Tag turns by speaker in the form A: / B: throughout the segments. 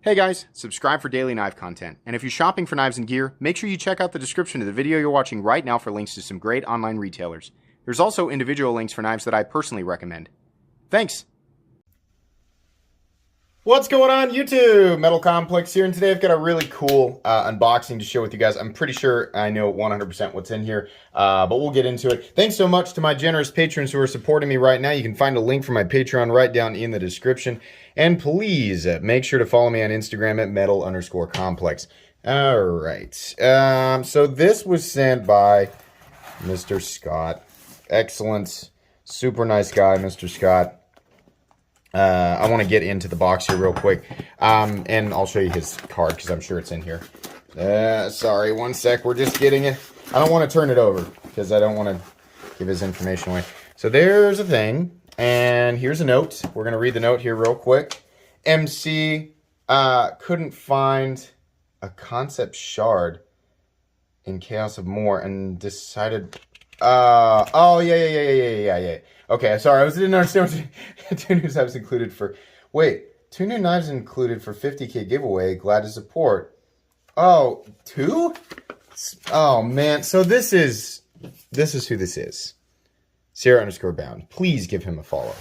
A: Hey guys, subscribe for daily knife content. And if you're shopping for knives and gear, make sure you check out the description of the video you're watching right now for links to some great online retailers. There's also individual links for knives that I personally recommend. Thanks! What's going on YouTube? Metal Complex here, and today I've got a really cool unboxing to share with you guys. I'm pretty sure I know 100% what's in here, but we'll get into it. Thanks so much to my generous patrons who are supporting me right now. You can find a link for my Patreon right down in the description. And please make sure to follow me on Instagram at metal_complex. All right. So this was sent by Mr. Scott. Excellent. Super nice guy, Mr. Scott. I want to get into the box here real quick, and I'll show you his card because I'm sure it's in here. Sorry, one sec. We're just getting it. I don't want to turn it over because I don't want to give his information away. So there's a thing, and here's a note. We're going to read the note here real quick. MC couldn't find a concept shard in Chaos of More and decided... oh, yeah. Okay, sorry, I didn't understand what two new knives included for... Wait, 2 new knives included for 50K giveaway. Glad to support. Oh, 2? Oh, man. So this is who this is. Sierra_bound. Please give him a follow.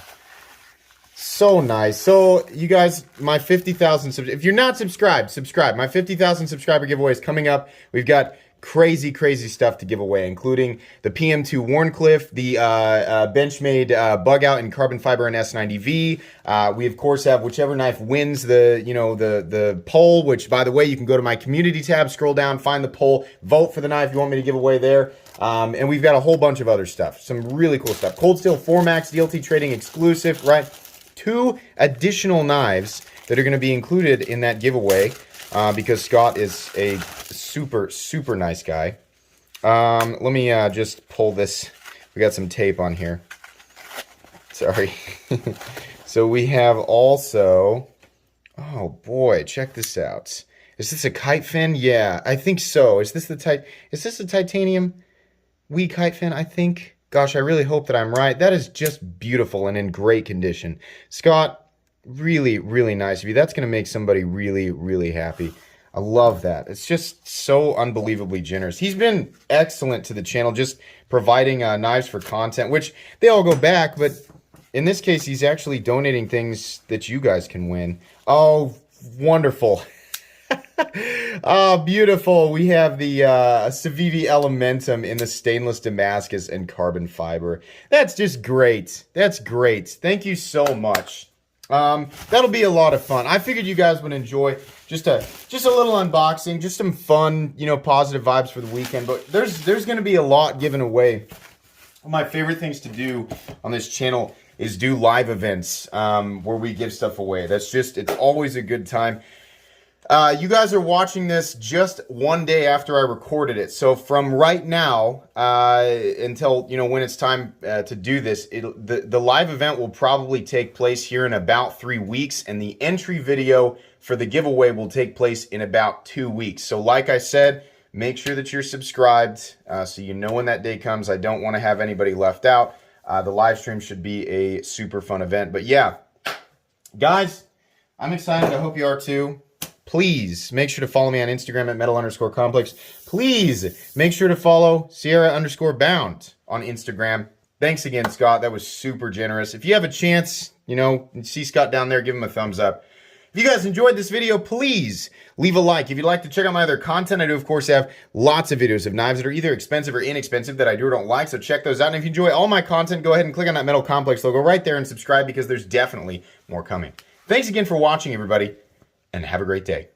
A: So nice. So, you guys, my 50,000... If you're not subscribed, subscribe. My 50,000 subscriber giveaway is coming up. We've got... crazy stuff to give away, including the PM2 Warncliffe, the Benchmade Bug Out in carbon fiber and S90V. We of course have whichever knife wins the poll, which by the way, you can go to my community tab, scroll down, find the poll, vote for the knife you want me to give away there. And we've got a whole bunch of other stuff, some really cool stuff. Cold Steel 4Max DLT Trading exclusive, right? 2 additional knives that are going to be included in that giveaway. Because Scott is a super nice guy. Let me just pull this. We got some tape on here. Sorry. So we have also... Oh boy, check this out. Is this a kite fin? Yeah, I think so. Is this a titanium wee kite fin? I think. Gosh, I really hope that I'm right. That is just beautiful and in great condition. Scott... really nice of you. That's going to make somebody really happy. I love that. It's just so unbelievably generous. He's been excellent to the channel, just providing knives for content, which they all go back, but in this case, he's actually donating things that you guys can win. Oh, wonderful. Oh, beautiful. We have the Civivi Elementum in the stainless Damascus and carbon fiber. That's just great. That's great. Thank you so much. That'll be a lot of fun. I figured you guys would enjoy just a little unboxing, just some fun, positive vibes for the weekend. But there's going to be a lot given away. One of my favorite things to do on this channel is do live events where we give stuff away. It's always a good time. You guys are watching this just one day after I recorded it. So from right now until, when it's time to do this, the live event will probably take place here in about 3 weeks. And the entry video for the giveaway will take place in about 2 weeks. So like I said, make sure that you're subscribed so you know when that day comes. I don't want to have anybody left out. The live stream should be a super fun event. But yeah, guys, I'm excited. I hope you are too. Please make sure to follow me on Instagram at metal_complex. Please make sure to follow Sierra_bound on Instagram. Thanks again, Scott. That was super generous. If you have a chance, see Scott down there, give him a thumbs up. If you guys enjoyed this video, please leave a like. If you'd like to check out my other content, I do, of course, have lots of videos of knives that are either expensive or inexpensive that I do or don't like, so check those out. And if you enjoy all my content, go ahead and click on that Metal Complex logo right there and subscribe because there's definitely more coming. Thanks again for watching, everybody. And have a great day.